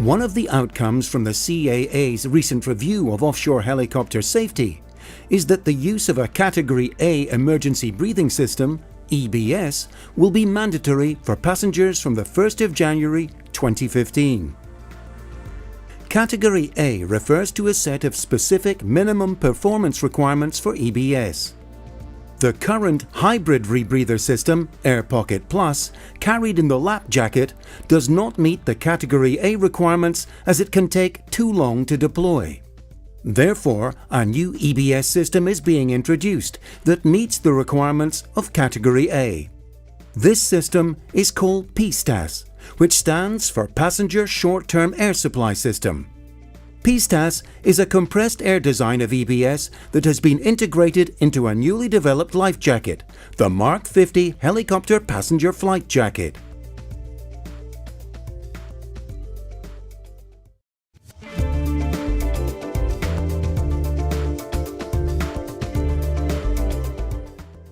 One of the outcomes from the CAA's recent review of offshore helicopter safety is that the use of a Category A emergency breathing system, EBS, will be mandatory for passengers from the 1st of January 2015. Category A refers to a set of specific minimum performance requirements for EBS. The current hybrid rebreather system, Air Pocket Plus, carried in the lap jacket, does not meet the Category A requirements as it can take too long to deploy. Therefore, a new EBS system is being introduced that meets the requirements of Category A. This system is called PSTAS, which stands for Passenger Short-Term Air Supply System. PSTAS is a compressed air design of EBS that has been integrated into a newly developed life jacket, the Mark 50 Helicopter Passenger Flight Jacket.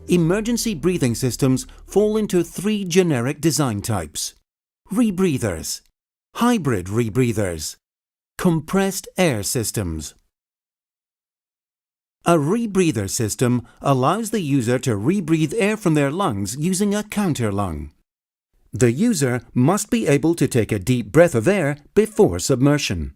Emergency breathing systems fall into three generic design types: rebreathers, hybrid rebreathers, compressed air systems. A rebreather system allows the user to rebreathe air from their lungs using a counterlung. The user must be able to take a deep breath of air before submersion.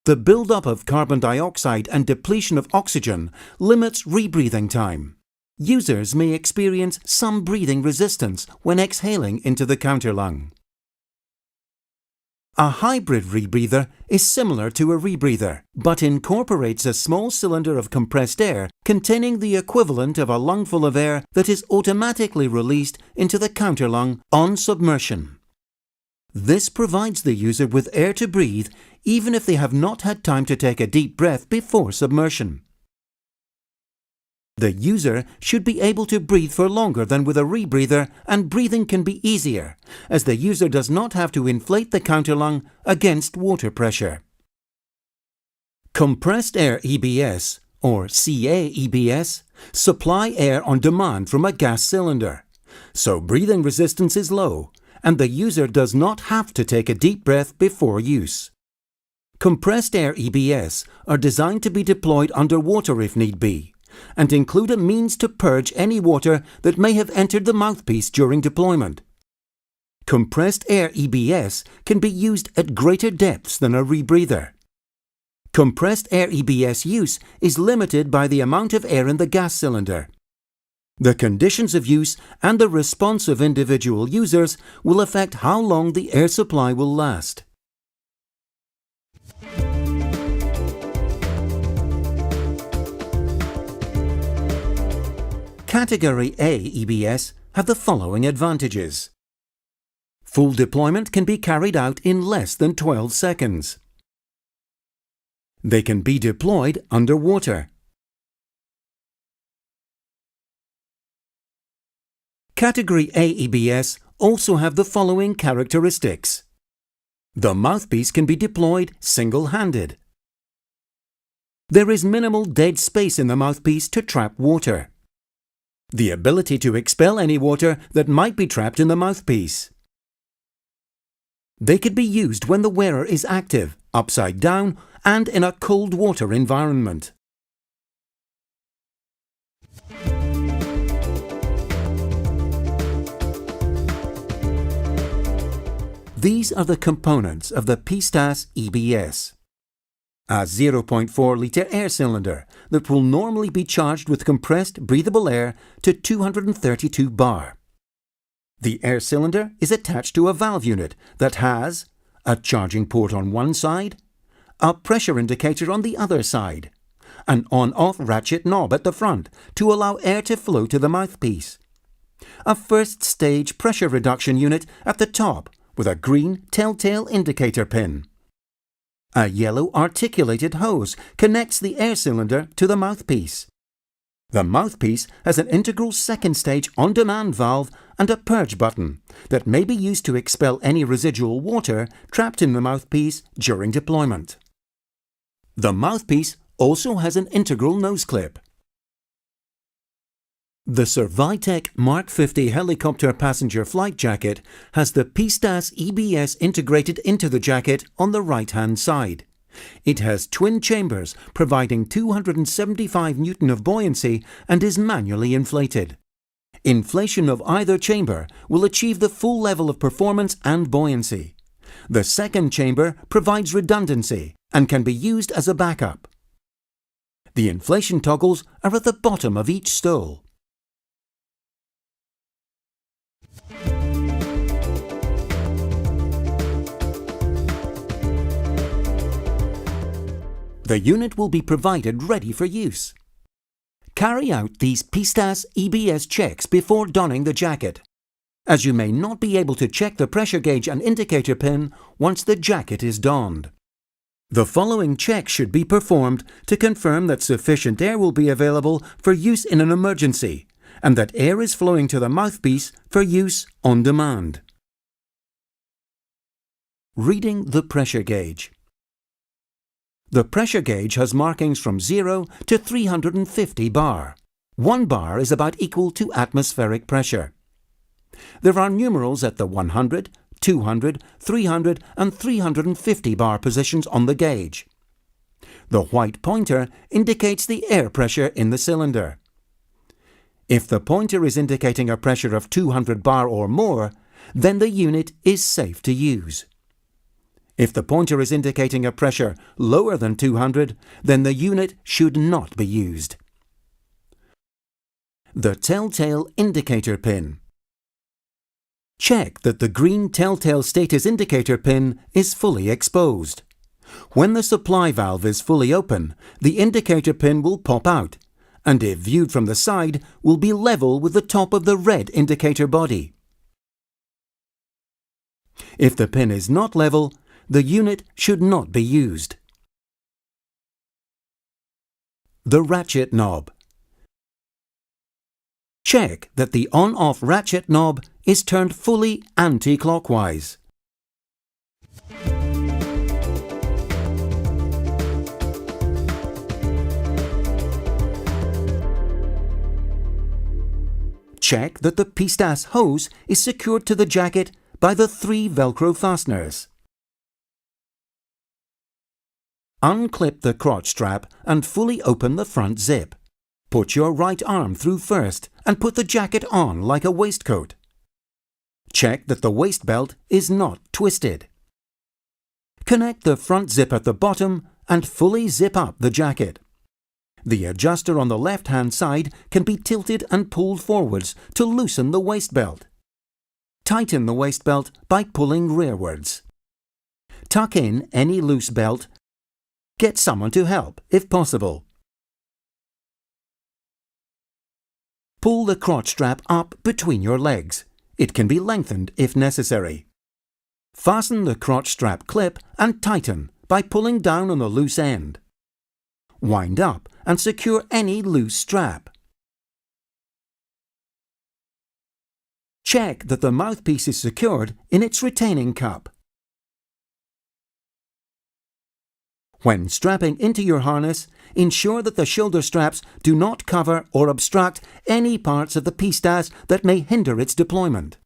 The buildup of carbon dioxide and depletion of oxygen limits rebreathing time. Users may experience some breathing resistance when exhaling into the counterlung. A hybrid rebreather is similar to a rebreather, but incorporates a small cylinder of compressed air containing the equivalent of a lungful of air that is automatically released into the counterlung on submersion. This provides the user with air to breathe even if they have not had time to take a deep breath before submersion. The user should be able to breathe for longer than with a rebreather, and breathing can be easier, as the user does not have to inflate the counterlung against water pressure. Compressed air EBS, or CAEBS, supply air on demand from a gas cylinder, so breathing resistance is low, and the user does not have to take a deep breath before use. Compressed air EBS are designed to be deployed underwater if need be, and include a means to purge any water that may have entered the mouthpiece during deployment. Compressed air EBS can be used at greater depths than a rebreather. Compressed air EBS use is limited by the amount of air in the gas cylinder. The conditions of use and the response of individual users will affect how long the air supply will last. Category A EBS have the following advantages. Full deployment can be carried out in less than 12 seconds. They can be deployed underwater. Category A EBS also have the following characteristics. The mouthpiece can be deployed single-handed. There is minimal dead space in the mouthpiece to trap water. The ability to expel any water that might be trapped in the mouthpiece. They could be used when the wearer is active, upside down, and in a cold water environment. These are the components of the PSTAS EBS. A 0.4-litre air cylinder that will normally be charged with compressed breathable air to 232 bar. The air cylinder is attached to a valve unit that has a charging port on one side, a pressure indicator on the other side, an on-off ratchet knob at the front to allow air to flow to the mouthpiece, a first-stage pressure reduction unit at the top with a green telltale indicator pin. A yellow articulated hose connects the air cylinder to the mouthpiece. The mouthpiece has an integral second-stage on-demand valve and a purge button that may be used to expel any residual water trapped in the mouthpiece during deployment. The mouthpiece also has an integral nose clip. The Servitec Mark 50 helicopter passenger flight jacket has the Pistas EBS integrated into the jacket on the right-hand side. It has twin chambers providing 275 Newton of buoyancy and is manually inflated. Inflation of either chamber will achieve the full level of performance and buoyancy. The second chamber provides redundancy and can be used as a backup. The inflation toggles are at the bottom of each stole. The unit will be provided ready for use. Carry out these Pistas EBS checks before donning the jacket, as you may not be able to check the pressure gauge and indicator pin once the jacket is donned. The following checks should be performed to confirm that sufficient air will be available for use in an emergency and that air is flowing to the mouthpiece for use on demand. Reading the pressure gauge. The pressure gauge has markings from 0 to 350 bar. 1 bar is about equal to atmospheric pressure. There are numerals at the 100, 200, 300 and 350 bar positions on the gauge. The white pointer indicates the air pressure in the cylinder. If the pointer is indicating a pressure of 200 bar or more, then the unit is safe to use. If the pointer is indicating a pressure lower than 200, then the unit should not be used. The telltale indicator pin. Check that the green telltale status indicator pin is fully exposed. When the supply valve is fully open, the indicator pin will pop out, and if viewed from the side, will be level with the top of the red indicator body. If the pin is not level, the unit should not be used. The ratchet knob. Check that the on-off ratchet knob is turned fully anti-clockwise. Check that the Pistas hose is secured to the jacket by the 3 Velcro fasteners. Unclip the crotch strap and fully open the front zip. Put your right arm through first and put the jacket on like a waistcoat. Check that the waist belt is not twisted. Connect the front zip at the bottom and fully zip up the jacket. The adjuster on the left-hand side can be tilted and pulled forwards to loosen the waist belt. Tighten the waist belt by pulling rearwards. Tuck in any loose belt. Get someone to help if possible. Pull the crotch strap up between your legs. It can be lengthened if necessary. Fasten the crotch strap clip and tighten by pulling down on the loose end. Wind up and secure any loose strap. Check that the mouthpiece is secured in its retaining cup. When strapping into your harness, ensure that the shoulder straps do not cover or obstruct any parts of the Pistas that may hinder its deployment.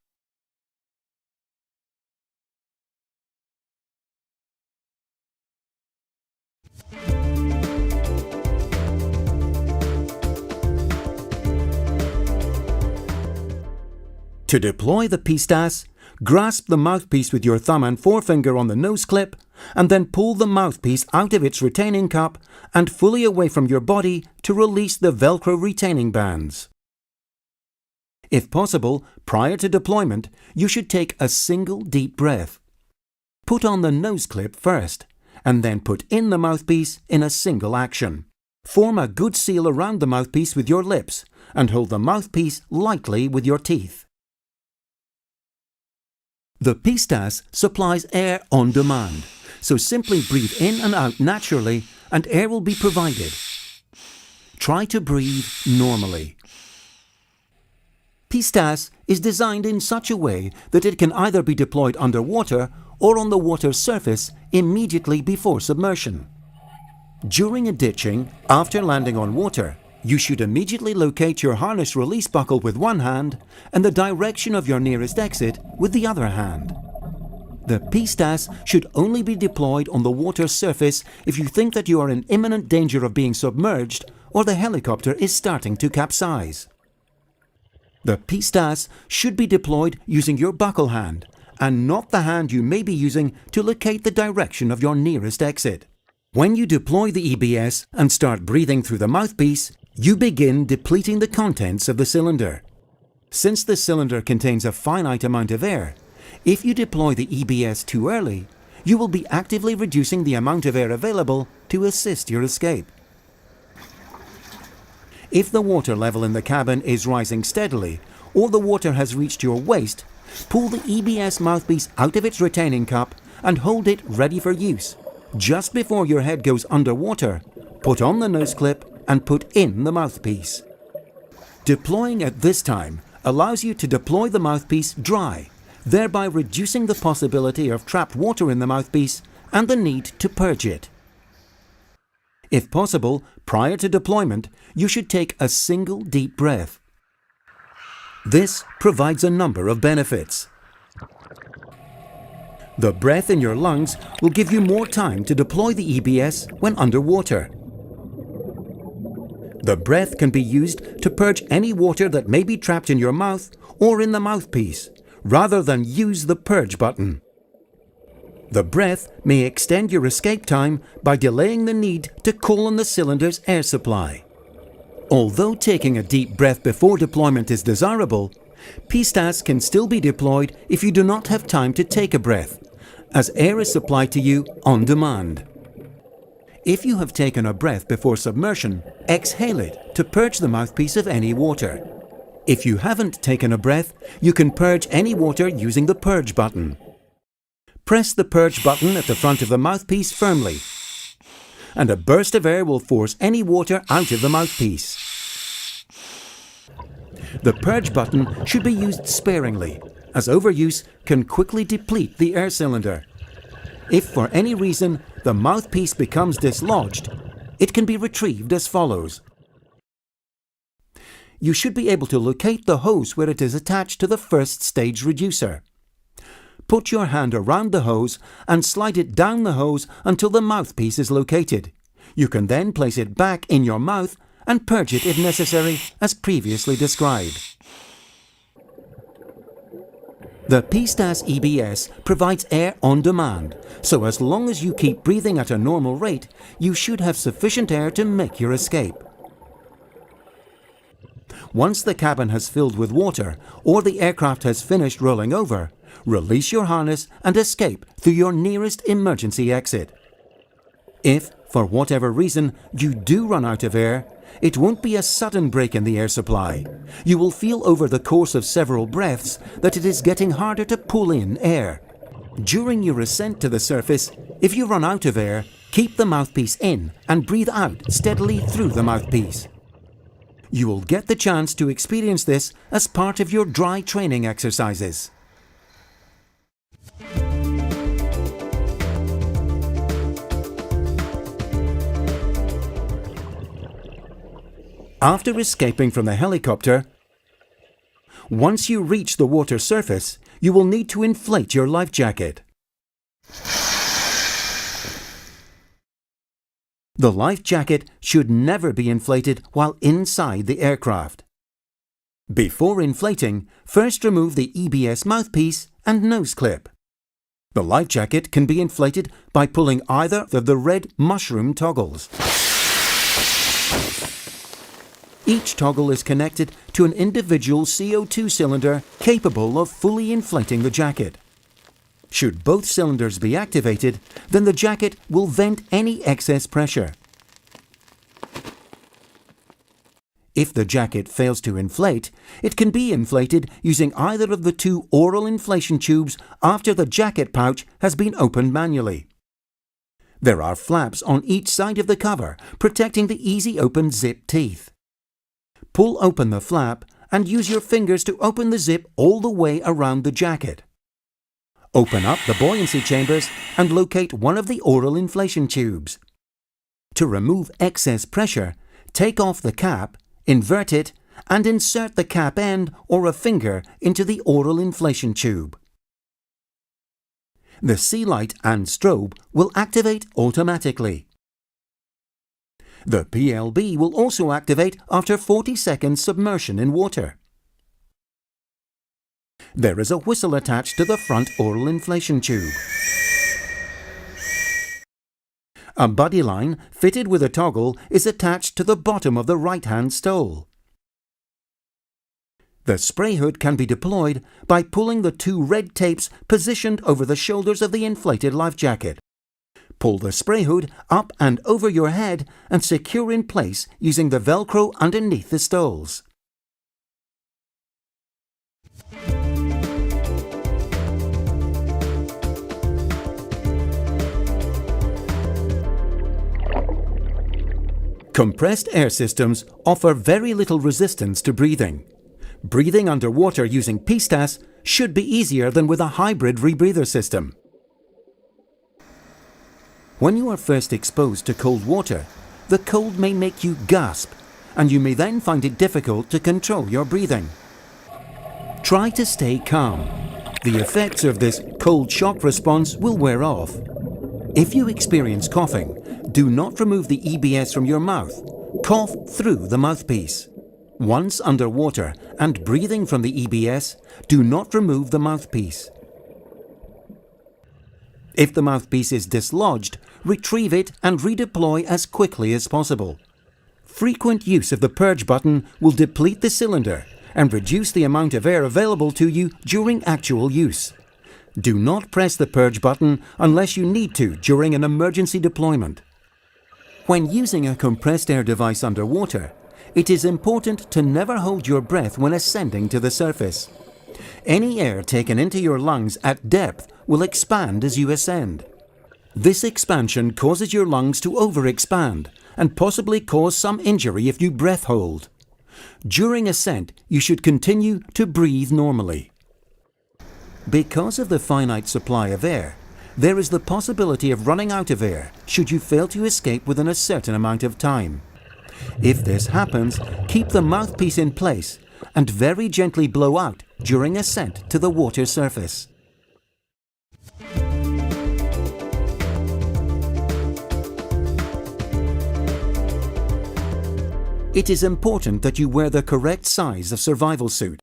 To deploy the Pistas, grasp the mouthpiece with your thumb and forefinger on the nose clip, and then pull the mouthpiece out of its retaining cup and fully away from your body to release the Velcro retaining bands. If possible, prior to deployment, you should take a single deep breath. Put on the nose clip first, and then put in the mouthpiece in a single action. Form a good seal around the mouthpiece with your lips, and hold the mouthpiece lightly with your teeth. The Pistas supplies air on demand, so simply breathe in and out naturally and air will be provided. Try to breathe normally. Pistas is designed in such a way that it can either be deployed underwater or on the water's surface immediately before submersion. During a ditching, after landing on water, You should immediately locate your harness release buckle with one hand and the direction of your nearest exit with the other hand. The PSTAS should only be deployed on the water surface if you think that you are in imminent danger of being submerged or the helicopter is starting to capsize. The PSTAS should be deployed using your buckle hand and not the hand you may be using to locate the direction of your nearest exit. When you deploy the EBS and start breathing through the mouthpiece, you begin depleting the contents of the cylinder. Since the cylinder contains a finite amount of air, if you deploy the EBS too early, you will be actively reducing the amount of air available to assist your escape. If the water level in the cabin is rising steadily, or the water has reached your waist, pull the EBS mouthpiece out of its retaining cup and hold it ready for use. Just before your head goes underwater, put on the nose clip and put in the mouthpiece. Deploying at this time allows you to deploy the mouthpiece dry, thereby reducing the possibility of trapped water in the mouthpiece and the need to purge it. If possible, prior to deployment, you should take a single deep breath. This provides a number of benefits. The breath in your lungs will give you more time to deploy the EBS when underwater. The breath can be used to purge any water that may be trapped in your mouth or in the mouthpiece, rather than use the purge button. The breath may extend your escape time by delaying the need to call on the cylinder's air supply. Although taking a deep breath before deployment is desirable, PSTAS can still be deployed if you do not have time to take a breath, as air is supplied to you on demand. If you have taken a breath before submersion, exhale it to purge the mouthpiece of any water. If you haven't taken a breath, you can purge any water using the purge button. Press the purge button at the front of the mouthpiece firmly, and a burst of air will force any water out of the mouthpiece. The purge button should be used sparingly, as overuse can quickly deplete the air cylinder. If for any reason the mouthpiece becomes dislodged, it can be retrieved as follows. You should be able to locate the hose where it is attached to the first stage reducer. Put your hand around the hose and slide it down the hose until the mouthpiece is located. You can then place it back in your mouth and purge it if necessary, as previously described. The PSTAS EBS provides air on demand, so as long as you keep breathing at a normal rate, you should have sufficient air to make your escape. Once the cabin has filled with water or the aircraft has finished rolling over, release your harness and escape through your nearest emergency exit. If, for whatever reason, you do run out of air, it won't be a sudden break in the air supply. You will feel over the course of several breaths that it is getting harder to pull in air. During your ascent to the surface, if you run out of air, keep the mouthpiece in and breathe out steadily through the mouthpiece. You will get the chance to experience this as part of your dry training exercises. After escaping from the helicopter, once you reach the water surface, you will need to inflate your life jacket. The life jacket should never be inflated while inside the aircraft. Before inflating, first remove the EBS mouthpiece and nose clip. The life jacket can be inflated by pulling either of the red mushroom toggles. Each toggle is connected to an individual CO2 cylinder capable of fully inflating the jacket. Should both cylinders be activated, then the jacket will vent any excess pressure. If the jacket fails to inflate, it can be inflated using either of the two oral inflation tubes after the jacket pouch has been opened manually. There are flaps on each side of the cover, protecting the easy open zip teeth. Pull open the flap and use your fingers to open the zip all the way around the jacket. Open up the buoyancy chambers and locate one of the oral inflation tubes. To remove excess pressure, take off the cap, invert it, and insert the cap end or a finger into the oral inflation tube. The sea light and strobe will activate automatically. The PLB will also activate after 40 seconds submersion in water. There is a whistle attached to the front oral inflation tube. A buddy line fitted with a toggle is attached to the bottom of the right-hand stole. The spray hood can be deployed by pulling the two red tapes positioned over the shoulders of the inflated life jacket. Pull the spray hood up and over your head and secure in place using the Velcro underneath the stoles. Compressed air systems offer very little resistance to breathing. Breathing underwater using PSTAS should be easier than with a hybrid rebreather system. When you are first exposed to cold water, the cold may make you gasp, and you may then find it difficult to control your breathing. Try to stay calm. The effects of this cold shock response will wear off. If you experience coughing, do not remove the EBS from your mouth. Cough through the mouthpiece. Once underwater and breathing from the EBS, do not remove the mouthpiece. If the mouthpiece is dislodged, retrieve it and redeploy as quickly as possible. Frequent use of the purge button will deplete the cylinder and reduce the amount of air available to you during actual use. Do not press the purge button unless you need to during an emergency deployment. When using a compressed air device underwater, it is important to never hold your breath when ascending to the surface. Any air taken into your lungs at depth will expand as you ascend. This expansion causes your lungs to overexpand and possibly cause some injury if you breath hold. During ascent, you should continue to breathe normally. Because of the finite supply of air, there is the possibility of running out of air should you fail to escape within a certain amount of time. If this happens, keep the mouthpiece in place and very gently blow out during ascent to the water surface. It is important that you wear the correct size of survival suit.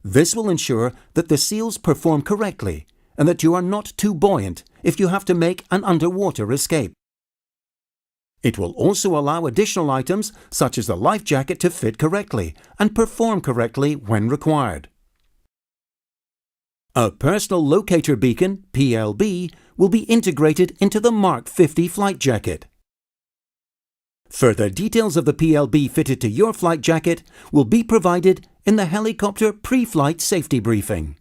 This will ensure that the seals perform correctly and that you are not too buoyant if you have to make an underwater escape. It will also allow additional items such as the life jacket to fit correctly and perform correctly when required. A personal locator beacon, PLB, will be integrated into the Mark 50 flight jacket. Further details of the PLB fitted to your flight jacket will be provided in the helicopter pre-flight safety briefing.